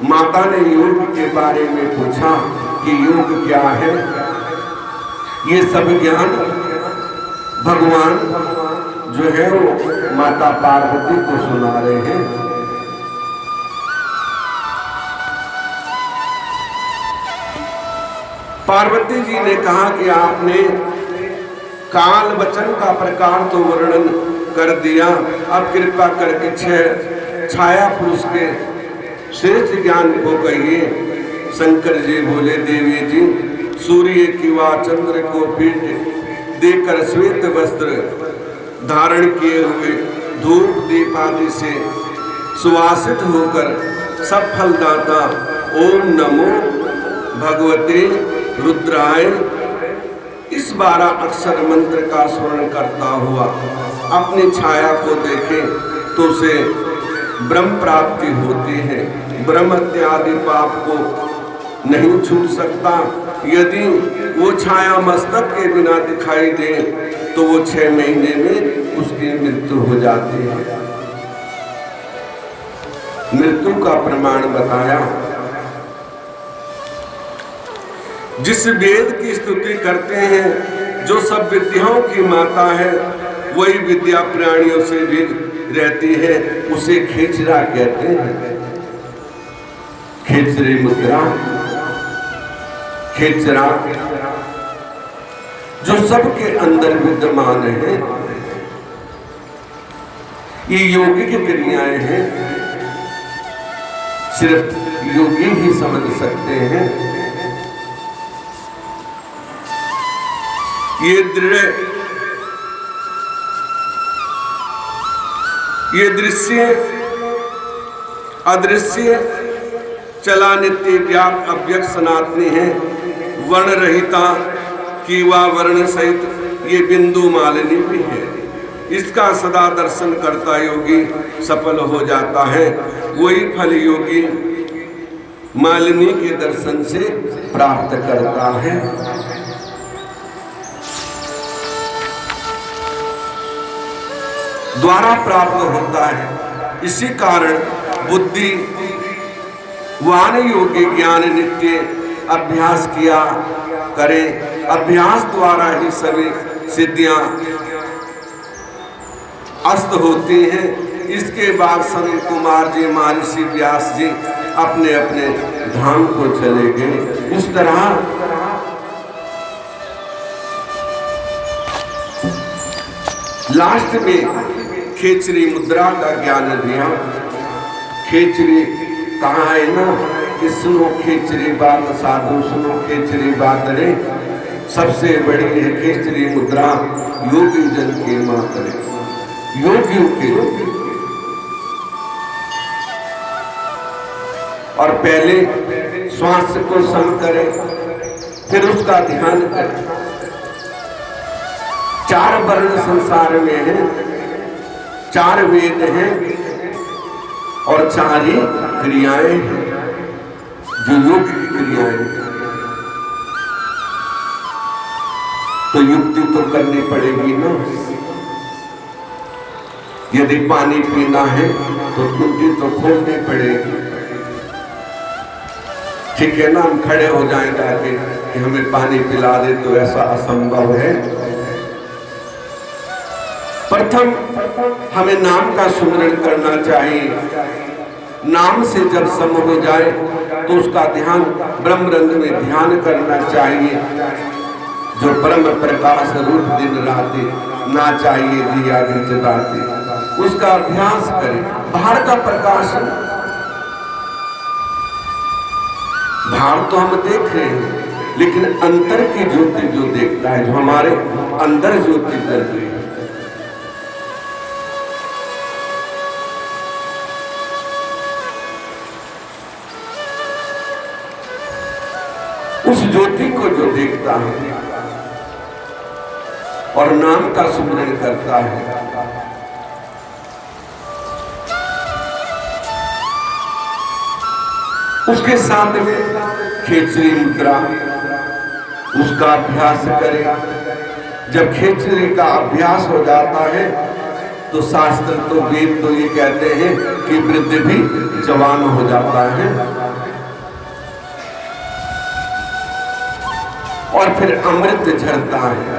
माता ने योग के बारे में पूछा कि योग क्या है। ये सब ज्ञान भगवान जो है वो माता पार्वती को सुना रहे हैं। पार्वती जी ने कहा कि आपने काल वचन का प्रकार तो वर्णन कर दिया, अब कृपा करके 6 छाया पुरुष के श्रेष्ठ ज्ञान को कहिए। शंकर जी बोले, देवी जी, सूर्य की वा चंद्र को पीठ देकर श्वेत वस्त्र धारण किए हुए धूप दीप आदि से सुवासित होकर सब फलदाता ओम नमो भगवते रुद्राय इस 12 अक्षर मंत्र का स्मरण करता हुआ अपनी छाया को देखे तो उसे ब्रह्म प्राप्ति होती है। ब्रह्म इत्यादि पाप को नहीं छूट सकता। यदि वो छाया मस्तक के बिना दिखाई दे तो वो 6 महीने में उसकी मृत्यु हो जाती है। मृत्यु का प्रमाण बताया। जिस वेद की स्तुति करते हैं, जो सब विद्याओं की माता है, वही विद्या प्राणियों से भी रहती है, उसे खेचरा कहते हैं। खेचरी मुद्रा, खेचरा जो सबके अंदर विद्यमान है। ये योगिक क्रियाएं हैं, सिर्फ योगी ही समझ सकते हैं। ये दृश्य अदृश्य चला नित्य व्याप अव्यक्त सनातनी है। वर्ण रहिता की वा वर्ण सहित ये बिंदु मालिनी भी है। इसका सदा दर्शन करता योगी सफल हो जाता है। वही फल योगी मालिनी के दर्शन से प्राप्त करता है। द्वारा प्राप्त होता है। इसी कारण बुद्धि वान योगी ज्ञान नित्य अभ्यास किया करे। अभ्यास द्वारा ही सभी सिद्धियां अस्त होती हैं। इसके बाद संत कुमार जी महर्षि व्यास जी अपने अपने धाम को चले गए। इस तरह लास्ट में खेचरी मुद्रा का ज्ञान दिया। खेचरी कहाँ है ना कि सुनो खेचरी बात साधु, सुनो खेचरी बात रे। सबसे बड़ी है खेचरी मुद्रा योगी जन की मात्र, योगियों के। और पहले श्वास को सम करे, फिर उसका ध्यान करे। 4 वर्ण संसार में है, 4 वेद हैं और 4 ही क्रियाएं हैं जो योग की क्रियाएं हैं। तो युक्ति तो करनी पड़ेगी ना। यदि पानी पीना है तो टूटी तो खोलनी पड़ेगी। ठीक है ना, हम खड़े हो जाएंगे आके कि हमें पानी पिला दे, तो ऐसा असंभव है। प्रथम हमें नाम का सुमिरन करना चाहिए। नाम से जब सम हो जाए तो उसका ध्यान ब्रह्म रंग में ध्यान करना चाहिए, जो ब्रह्म प्रकाश रूप दिन राति ना चाहिए दिया गृत बाती। उसका अभ्यास करें। बाहर का प्रकाश, बाहर तो हम देख रहे हैं, लेकिन अंतर की ज्योति जो देखता है, जो हमारे अंदर ज्योति जल रही है, उस ज्योति को जो देखता है और नाम का सुमिरन करता है, उसके साथ में खेचरी मुद्रा उसका अभ्यास करे। जब खेचरी का अभ्यास हो जाता है तो शास्त्र तो वेद तो ये कहते हैं कि वृद्ध भी जवान हो जाता है। और फिर अमृत झरता है।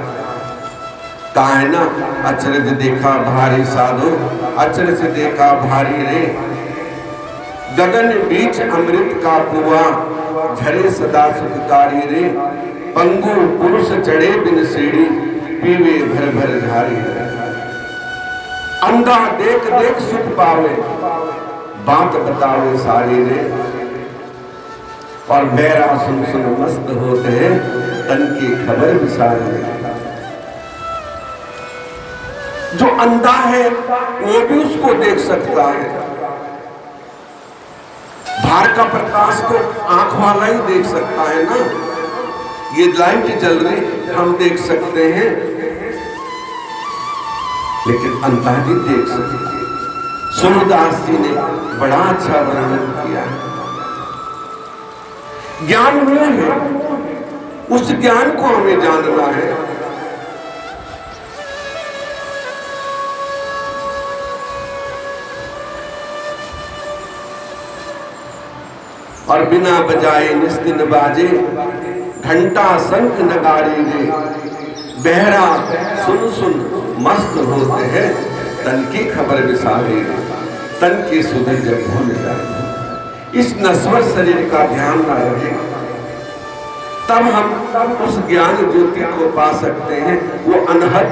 कहा ना, अचरज देखा भारी साधो, अचरज देखा भारी रे, गगन बीच अमृत का कुआं, झरे सदा सुखकारी रे, पंगु पुरुष चढ़े बिन सीढ़ी, पीवे भर भर झारी रे। अंधा देख देख सुख पावे, बात बतावे सारी रे, और बैरा सुन सुन मस्त होते हैं, तन की खबर विसारी रे। जो अंधा है वो भी उसको देख सकता है। बाहर का प्रकाश तो आंख वाला ही देख सकता है ना। ये लाइट जल रही हम देख सकते हैं, लेकिन अंधा भी देख सकते हैं। सूरदास जी ने बड़ा अच्छा वर्णन किया है। ज्ञान वो है, उस ज्ञान को हमें जानना है। और बिना बजाए निस्दिन बाजे, घंटा शंख नगारी रे, बहरा सुन सुन मस्त होते हैं, तन की खबर विसारे रे, तन की सुधि जब भूल जाए। इस नश्वर शरीर का ध्यान न रहे, तब हम उस ज्ञान ज्योति को पा सकते हैं। वो अनहद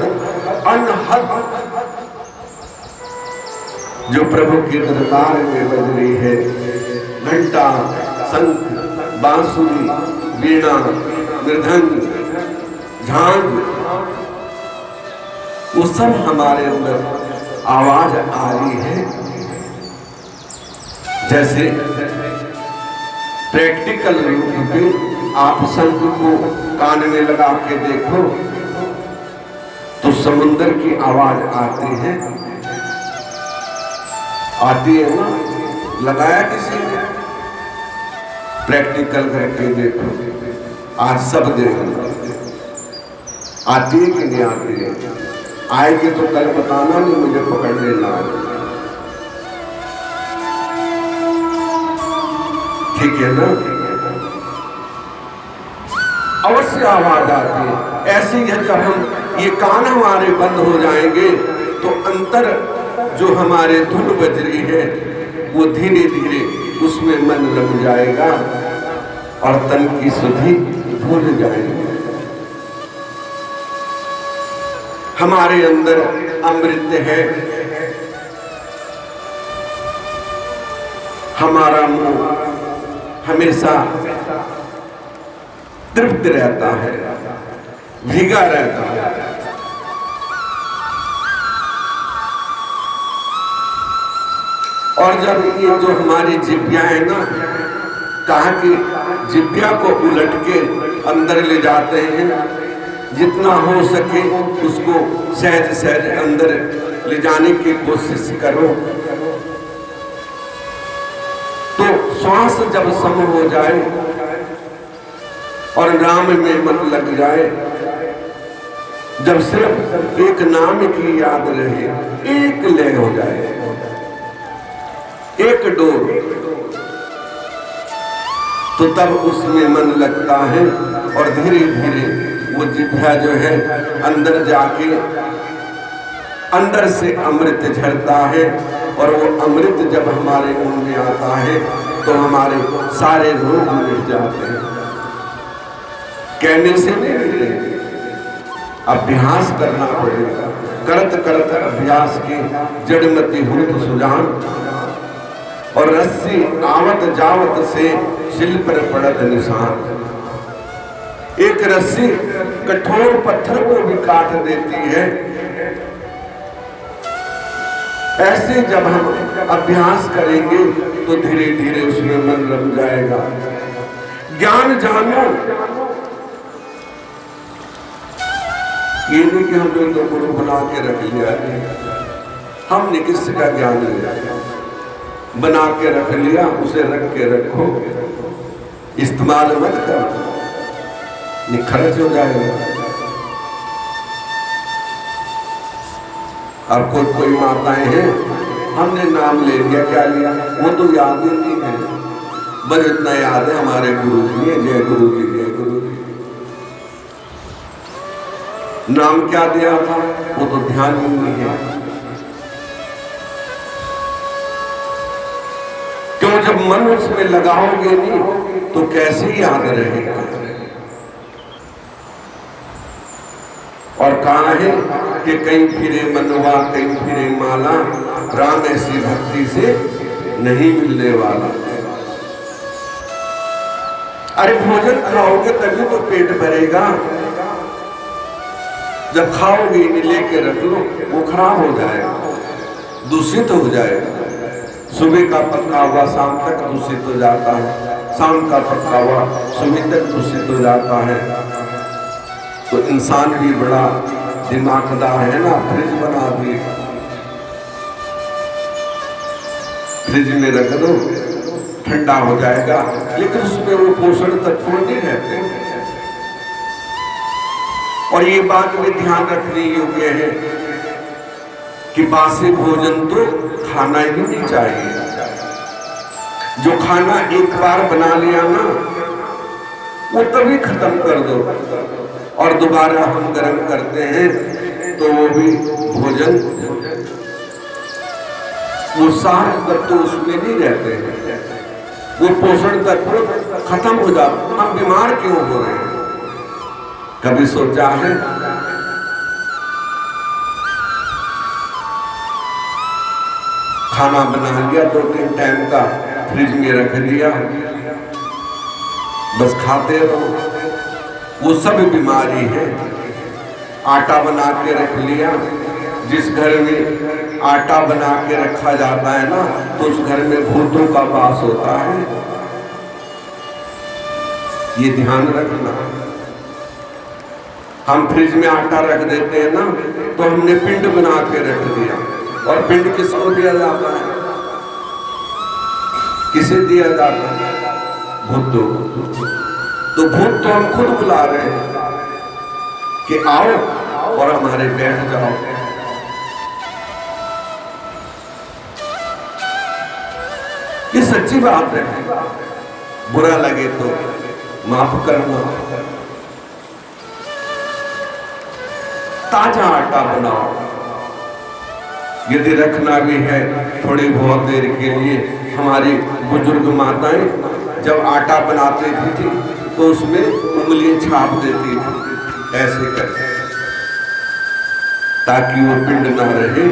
जो प्रभु के दरबार में बज रही है, घंटा शंख बांसुरी वीणा मृदंग झांझ, वो सब हमारे अंदर आवाज आ रही है। जैसे प्रैक्टिकल रूप में आप शंख को कान में लगा के देखो तो समुद्र की आवाज आती है ना। लगाया किसी ने? प्रैक्टिकल करके देखो, आज सब देखो आती है कि नहीं आती है। आएगी तो कल बताना, नहीं मुझे पकड़ लेना। ठीक है ना? अवश्य आवाज आती है। ऐसे ही है, जब हम ये कान हमारे बंद हो जाएंगे तो अंतर जो हमारे धुन बज रही है वो धीरे धीरे उसमें मन रम जाएगा और तन की सुधि भूल जाएगी। हमारे अंदर अमृत है, हमारा मुंह हमेशा तृप्त रहता है, भीगा रहता है। और जब ये जो हमारी जिभ्या है ना, कहा कि जिभ्या को उलट के अंदर ले जाते हैं, जितना हो सके उसको सहज सहज अंदर ले जाने की कोशिश करो। तो श्वास जब सम हो जाए और नाम में मन लग जाए, जब सिर्फ एक नाम की याद रहे, एक लय हो जाए, एक डोर, तो तब उसमें मन लगता है और धीरे धीरे वो जिह्वा जो है अंदर जाके अंदर से अमृत झरता है। और वो अमृत जब हमारे मुंह में आता है तो हमारे सारे रोग मिट जाते हैं। कहने से नहीं मिलेंगे, अभ्यास करना पड़ेगा। करत करत अभ्यास की जड़मती हुत सुजान, और रस्सी आवत जावत से शिल पर पड़त निशान। एक रस्सी कठोर पत्थर को भी काट देती है। ऐसे जब हम अभ्यास करेंगे तो धीरे धीरे उसमें मन रम जाएगा। ज्ञान जानो, ये नहीं कि हमने तो गुरु बना के रख लिया, हमने किसी का ज्ञान लिया, बना के रख लिया, उसे रख के रखो, इस्तेमाल मत करो, निखरच हो जाएगा। अब कोई माताएं हैं, हमने नाम ले लिया, क्या लिया वो तो याद ही नहीं है। बस इतना याद है हमारे गुरु जी, जय गुरु जी, जय गुरु जी। नाम क्या दिया था वो तो ध्यान ही नहीं है। क्यों? जब मन उसमें लगाओगे नहीं तो कैसे याद रहेगा। और कहा है कि कहीं फिरे मनवा कहीं फिरे माला, राम ऐसी भक्ति से नहीं मिलने वाला। अरे भोजन खाओगे तभी तो पेट भरेगा। जब खाओगे नहीं लेके रख लो, वो खराब हो जाएगा, दूषित हो जाएगा। सुबह का पका हुआ शाम तक दूषित हो जाता है, शाम का पका हुआ सुबह तक दूषित हो जाता है। तो इंसान भी बड़ा दिमागदार है ना, फ्रिज बना दिए, फ्रिज में रख दो ठंडा हो जाएगा, लेकिन उसमें वो पोषण तत्व नहीं रहते। और ये बात भी ध्यान रखने योग्य है कि बासी भोजन तो खाना ही नहीं चाहिए। जो खाना एक बार बना लिया ना वो तभी खत्म कर दो, और दोबारा हम गर्म करते हैं तो वो भी भोजन, वो सारे तत्व उसमें नहीं रहते हैं, वो पोषण तत्व खत्म हो जाता। हम बीमार क्यों हो रहे हैं? कभी सोचा है? खाना बना लिया 2-3 टाइम का, फ्रिज में रख दिया, बस खाते रहो, वो सब बीमारी है। आटा बना के रख लिया, जिस घर में आटा बना के रखा जाता है ना तो उस घर में भूतों का वास होता है, ये ध्यान रखना। हम फ्रिज में आटा रख देते हैं ना तो हमने पिंड बना के रख दिया, और पिंड किसको दिया जाता है? किसे दिया जाता है? भूतों। तो भूत तो हम खुद बुला रहे हैं कि आओ और हमारे बैठ जाओ। ये सच्ची बात है, बुरा लगे तो माफ करना। ताजा आटा बनाओ, यदि रखना भी है थोड़ी बहुत देर के लिए। हमारी बुजुर्ग माताएं जब आटा बनाती थी तो उसमें उंगलियां छाप देती थी ऐसे करके, ताकि वो पिंड ना रहे,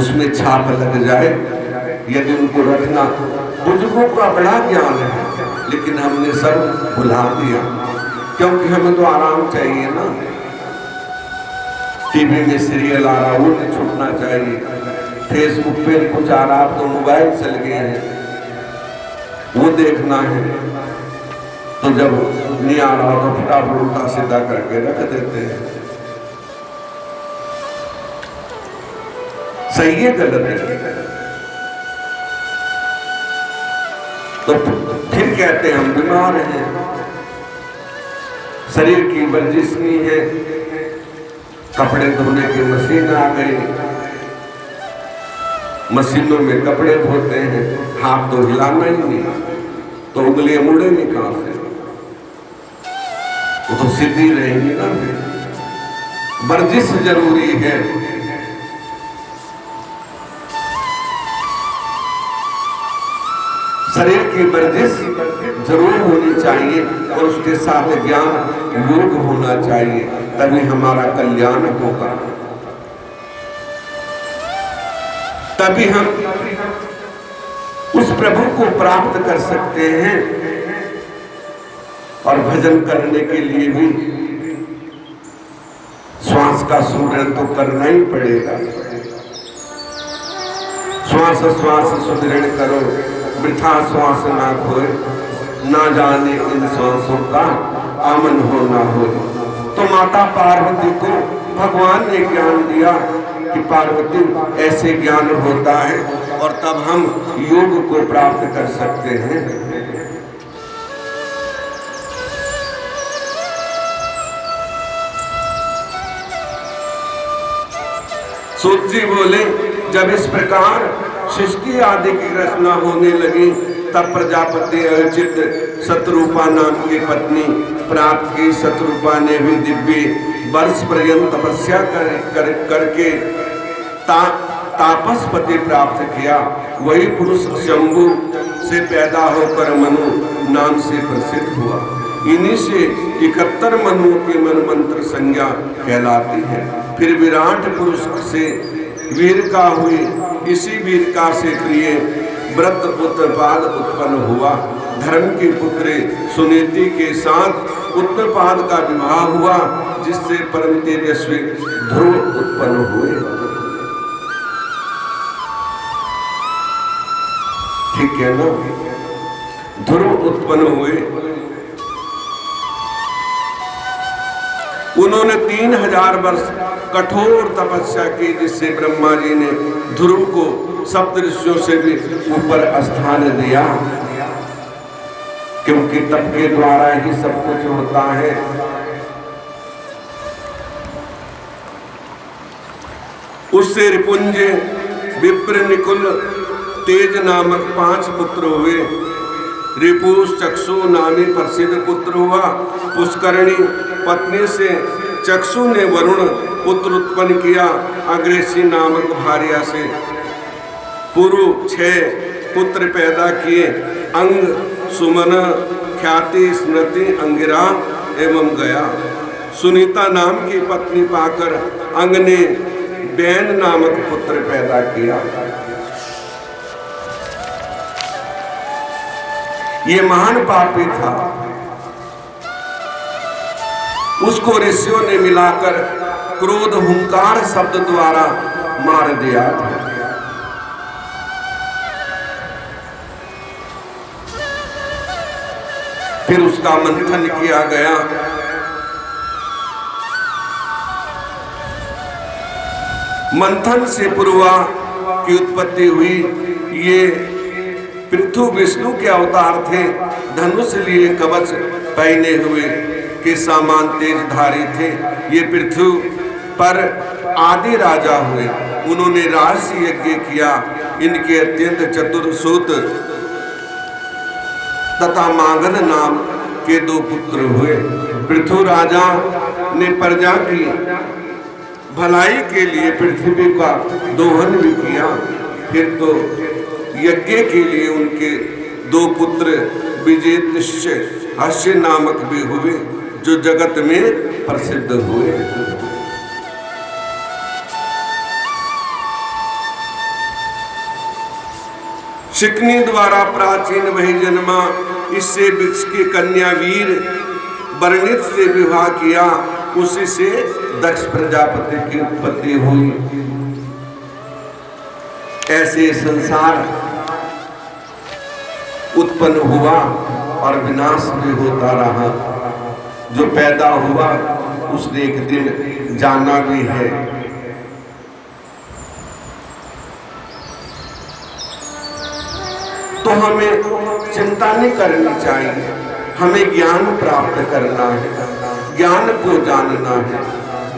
उसमें छाप लग जाए। यदि उनको रखना, बुजुर्गों का बड़ा ज्ञान है, लेकिन हमने सब भुला दिया, क्योंकि हमें तो आराम चाहिए ना। टीवी में सीरियल आ रहा वो नहीं छूटना चाहिए, फेसबुक पे कुछ आ रहा, अब तो मोबाइल चल गए हैं, वो देखना है। तो जब नहीं आ रहा तो फटाफट उल्टा सीधा करके रख देते हैं। सही है गलत है? तो फिर कहते हैं हम बीमार हैं, शरीर की वर्जिश नहीं है, कपड़े धोने की मशीन आ गई, मशीनों में कपड़े धोते हैं, हाथ तो हिलाना ही नहीं, तो उंगलियां मुड़े नहीं कहां से, वो तो सीधी रहेंगी ना। वर्जिश जरूरी है। शरीर की वर्जिश जरूर होनी चाहिए, और उसके साथ ज्ञान योग होना चाहिए, तभी हमारा कल्याण होगा। तभी हम उस प्रभु को प्राप्त कर सकते हैं। और भजन करने के लिए भी श्वास का सुमिरन तो करना ही पड़ेगा। श्वास श्वास सुमिरन करो, वृथा श्वास ना खोए, ना जाने इन श्वासों का आमन हो ना हो। तो माता पार्वती को भगवान ने ज्ञान दिया कि पार्वती ऐसे ज्ञान होता है, और तब हम योग को प्राप्त कर सकते हैं। सूत जी बोले जब इस प्रकार सृष्टि आदि की रचना होने लगी, तब प्रजापति अयोचित शत्रुपा नाम की पत्नी प्राप्त की। शत्रुपा ने भी दिव्य वर्ष पर्यंत तपस्या करके तापसपति प्राप्त किया। वही पुरुष शंभु से पैदा होकर मनु नाम से प्रसिद्ध हुआ। इन्हीं से 71 मनुओं की मन मंत्र संज्ञा कहलाती है। फिर विराट पुरुष से वीरका हुई। इसी वीरका से प्रिय व्रत उत्तरपाद उत्पन्न हुआ। धर्म की पुत्री सुनीति के साथ उत्तरपाद का विवाह हुआ, जिससे परम तेजस्वी ध्रुव उत्पन्न हुए। ठीक है ना? ध्रुव उत्पन्न हुए। उन्होंने 3000 वर्ष कठोर तपस्या की, जिससे ब्रह्मा जी ने ध्रुव को सप्त ऋषियों से भी ऊपर स्थान दिया, क्योंकि तप के द्वारा ही सब कुछ होता है। उससे रिपुंज, विप्र, निकुल, तेज नामक 5 पुत्र हुए। रिपुष चक्षु नामी प्रसिद्ध पुत्र हुआ। पुष्करणी पत्नी से चक्षु ने वरुण पुत्र उत्पन्न किया। अग्रेसी नामक भार्या से पुरु 6 पुत्र पैदा किए। अंग, सुमन, ख्याति, स्मृति, अंगिरा एवं गया। सुनीता नाम की पत्नी पाकर अंग ने बैन नामक पुत्र पैदा किया। ये महान पापी था। उसको ऋषियों ने मिलाकर क्रोध हुंकार शब्द द्वारा मार दिया था। फिर उसका मंथन किया गया। मंथन से पूर्वा की उत्पत्ति हुई। ये पृथु विष्णु के अवतार थे। धनुष लिए कवच पहने हुए के समान तेजधारी थे। ये पृथ्वी पर आदि राजा हुए। उन्होंने राजसी यज्ञ किया। इनके अत्यंत चतुर सूत तथा मागध नाम के 2 पुत्र हुए। पृथु राजा ने प्रजा की भलाई के लिए पृथ्वी का दोहन भी किया। फिर तो यज्ञ के लिए उनके 2 पुत्र विजेतिश्च, हास्य नामक भी हुए, जो जगत में प्रसिद्ध हुए। शिकनी द्वारा प्राचीन वही जन्मा। इससे वृक्ष की कन्या वीर वर्णित से विवाह किया। उसी से दक्ष प्रजापति की उत्पत्ति हुई। ऐसे संसार उत्पन्न हुआ और विनाश भी होता रहा। जो पैदा हुआ उसने एक दिन जाना भी है। तो हमें चिंता नहीं करनी चाहिए। हमें ज्ञान प्राप्त करना है, ज्ञान को जानना है।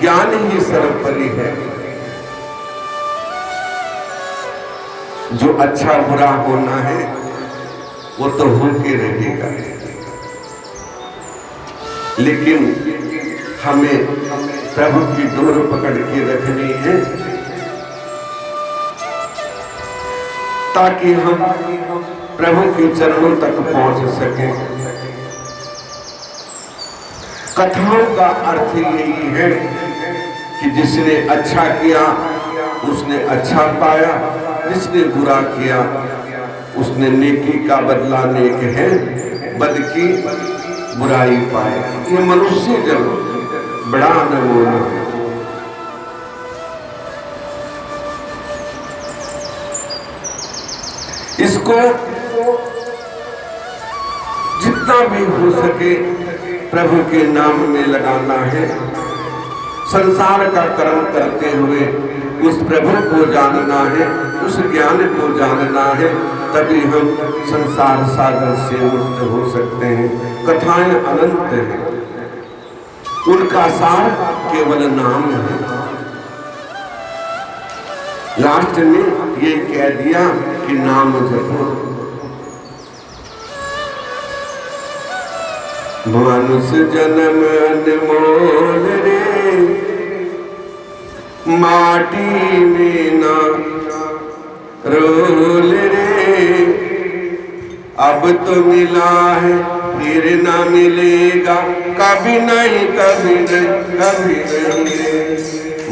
ज्ञान ही सर्वोपरि है। जो अच्छा बुरा होना है वो तो होके रहेगा, लेकिन हमें प्रभु की डोर पकड़ के रखनी है, ताकि हम प्रभु के चरणों तक पहुंच सकें। कथाओं का अर्थ यही है कि जिसने अच्छा किया उसने अच्छा पाया, जिसने बुरा किया उसने नेकी का बदला नेक है, बद की बुराई पाए। ये मनुष्य जब बड़ा अनमोल है। इसको जितना भी हो सके प्रभु के नाम में लगाना है। संसार का कर्म करते हुए उस प्रभु को जानना है, उस ज्ञान को जानना है, तभी हम संसार सागर से मुक्त हो सकते हैं। कथाएं अनंत हैं, उनका सार केवल नाम है। लास्ट में ये कह दिया कि नाम जपो। मनुष्य जन्म अनमोल रे, माटी में ना रोल रे, अब तो मिला है फिर ना मिलेगा, कभी नहीं कभी नहीं कभी नहीं रे।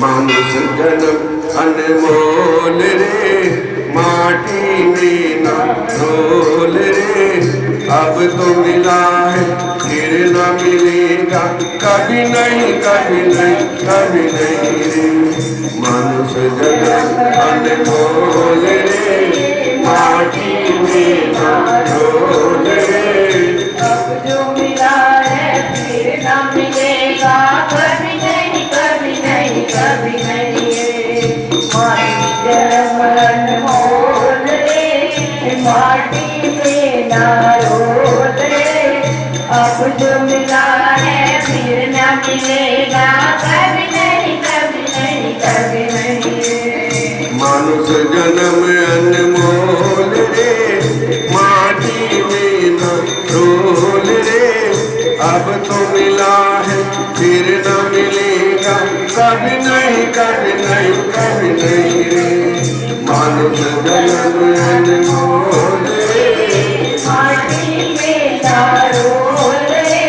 मनुष्य जन्म अनमोल रे, माटी में ना रोल रे, अब तो मिला है फिर ना मिलेगा, कभी नहीं कभी नहीं कभी नहीं रे। मनुष्य जन्म अनमोल रे, माटी में ना रोल रे, अब जो मिला है फिर ना मिलेगा, कभी नहीं कभी नहीं कभी नहीं रे। माटी जन्म अनमोल रे, माटी में ना रोल रे, अब जो मिला है फिर ना मिलेगा, कभी नहीं कभी नहीं कभी नहीं रे। मनुष्य जन्म अनमोल रे, माटी में न रोल रे, अब तो मिला है फिर न मिलेगा, कभी नहीं कभी नहीं कभी नहीं रे। मनुष्य जन्म अनमोल रे, माटी में ना रोल रे,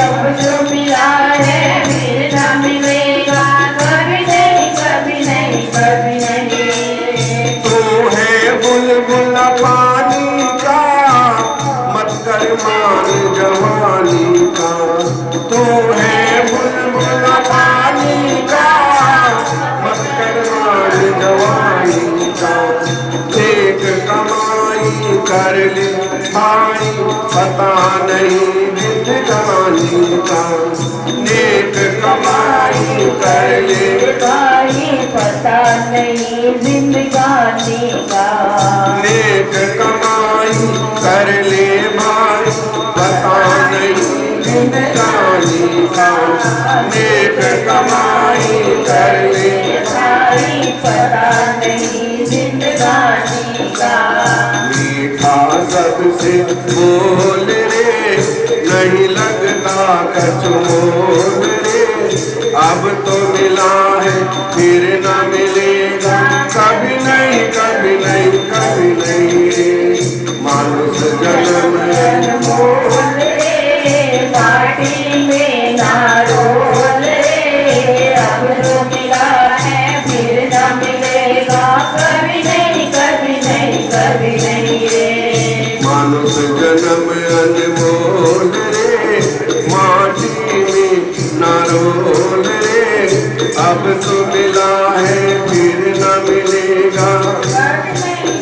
अब जो मिला है फिर ना मिलेगा, कभी नहीं कभी नहीं कभी नहीं रे। तू है बुलबुल पानी का, मत कर मान जवानी का। तू है बुलबुल पानी का, मत कर मान जवानी का। एक कमाई कर ले भाई, पता नहीं जिंदगानी का। नेक कमाई कर ले भाई पता नहीं जिंदगानी का। नेक कमाई कर ले भाई, पता नहीं जिंदगानी का। नेक कमाई कर ले भाई पता नहीं जिंदगानी का। मीठा सबसे बोल रे, नहीं लगता कचमोल रे, अब तो मिला है फिर ना मिलेगा, कभी नहीं कभी नहीं कभी नहीं रे। मनुष्य जन्म अनमोल रे, माटी में ना रोल रे, अब जो मिला है फिर ना मिलेगा, कभी नहीं कभी नहीं कभी नहीं रे। मनुष्य जन्म अनमोल रे, माटी में न रोल रे, अब तो मिला है फिर न मिलेगा,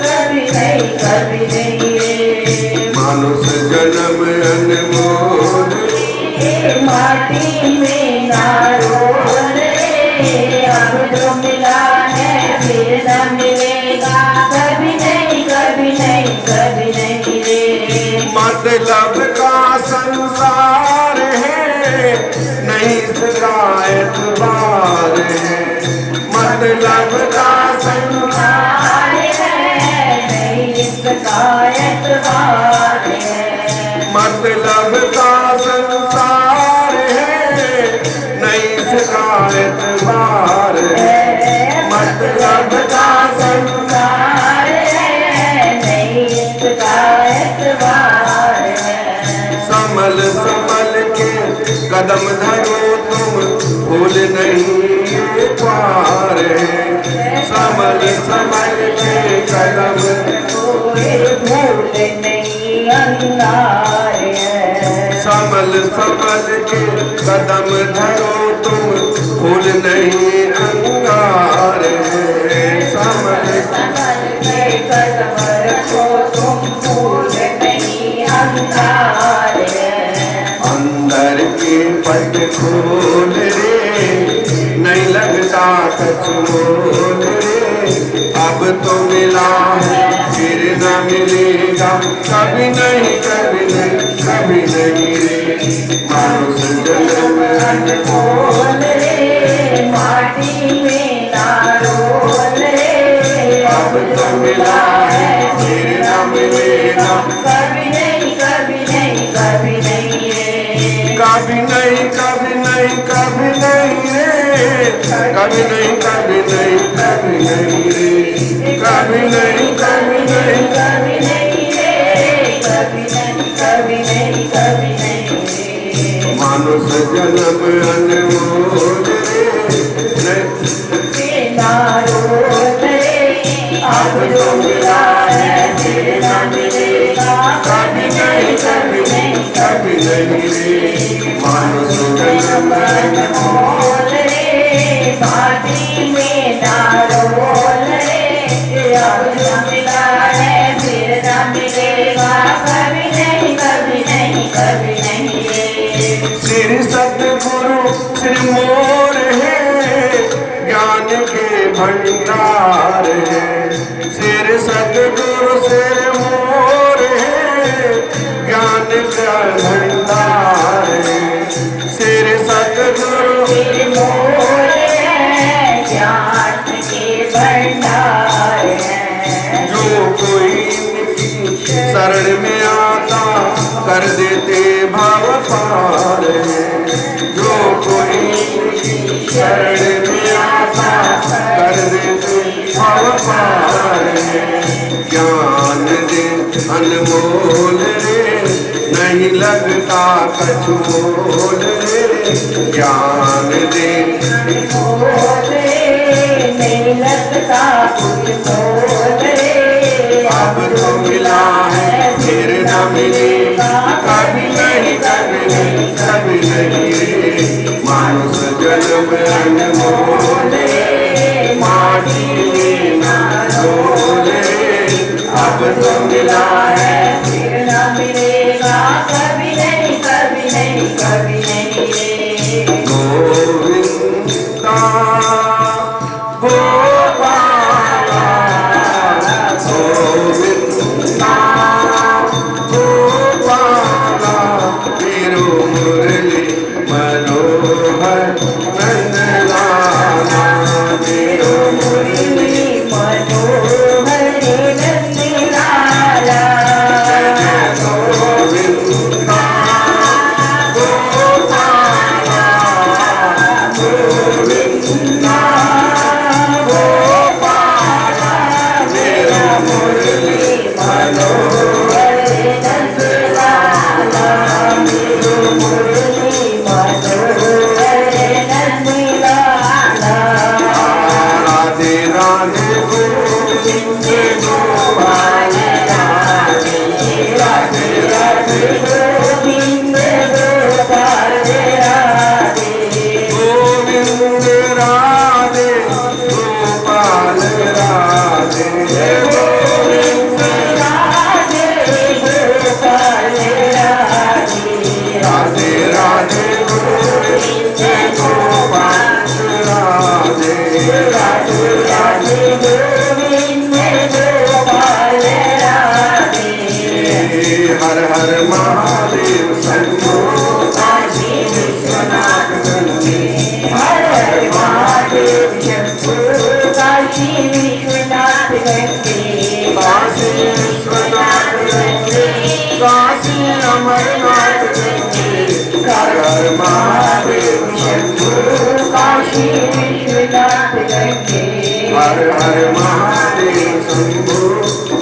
कभी नहीं कभी नहीं रे। मनुष्य जन्म अनमोल रे, माटी में ना रोल रे, अब जो मिला है फिर ना मिलेगा, कभी नहीं कभी नहीं कभी नहीं रे। मतलब का संसार है, नहीं शिकायत बार है। मतलब का संसार है नहीं शिकायत बार है। मतलब का संसार है, नहीं शिकायत बार है। मतलब का संसार है नहीं शिकायत बार है। संभल संभल के कदम धरो तुम, भूल नहीं ये पार है। संभल संभल के कदम कोई भूल नहीं अंगार है। संभल संभल के कदम धरो तुम, भूल नहीं अंगार है। संभल संभल के कदम रखो तुम, भूल नहीं अंगार है। अंदर के पट खोल रे, नहीं लगता कचमोल रे, अब तो मिला है फिर न मिलेगा, कभी नहीं कभी नहीं कभी नहीं रे। मनुष्य जन्म अनमोल रे, माटी में ना रोल रे, मिला है फिर न मिलेगा। कभी नहीं कभी नहीं कभी नहीं रे, कभी नहीं कभी नहीं कभी नहीं रे, कभी नहीं कभी नहीं कभी नहीं रे, कभी नहीं कभी नहीं कभी नहीं रे, कभी नहीं कभी नहीं कभी नहीं रे। मानुष जन्म अनमोल रे, बिना रोल रे, अब जो मिला है फिर न मिलेगा। कभी नहीं कभी नहीं कभी नहीं रे, मानुष जन्म अनमोल रे, माटी में ना रोल रे, अब जो मिला है फिर न मिलेगा। कभी नहीं कभी नहीं कभी नहीं रे। श्री सतगुरु श्री मोर है, ज्ञान के भंडार है। श्री सतगुरु श्री मोर है, ज्ञान का भंडार है। श्री सतगुरु फिर मोर है, ज्ञान के भंडार है। जो कोई इनकी शरण में आता कर देते भाव पार है। जो कोई इनकी शरण में आता कर देते भाव पार है। ज्ञान दे अनमोल रे, नहीं लगता कछु मोल रे। ज्ञान दे मोल रे, नहीं लगता कुछ मोल रे, अब तो मिला है फिर न मिलेगा। कभी नहीं कभी नहीं कभी नहीं रे, मानुष जन्म अनमोल रे, माटी में ना डोल रे। अब तो मिला है फिर न मिलेगा। कभी नहीं कभी नहीं कभी नहीं रे। गोविंदा गोपाला, गोविंदा गोपाला, मेरो मुरली मनोहर नंदलाला, मेरो मुरली मनोहर नंदलाला, गोविंदा गोपाला, गोविंदा गोपाला, मेरो मुरली मनोहर नंदलाला, मेरो मुरली मनोहर नंदलाला। राधे राधे गोविंद गोपाल, राधे राधे राधे गोविंद गोपाल राधे। गोविंद राधे गोपाल राधे, गोविंद राधे गोपाल राधे। राधे राधे गोविंद गोपाल राधे। राधे राधे गोविंद गोपाल राधे। हर हर महादेव शंभो काशी विश्वनाथ गंगे, हर हर महादेव शंभो काशी विश्वनाथ गंगे। काशी विश्वनाथ गंगे, काशी अमरनाथ गंगे। हर हर महादेव शंभो काशी विश्वनाथ गंगे। हर हर महादेव शंभो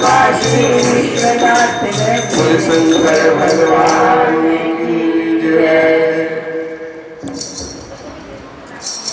काशी विश्वनाथ गंगे। बोल शंकर भगवान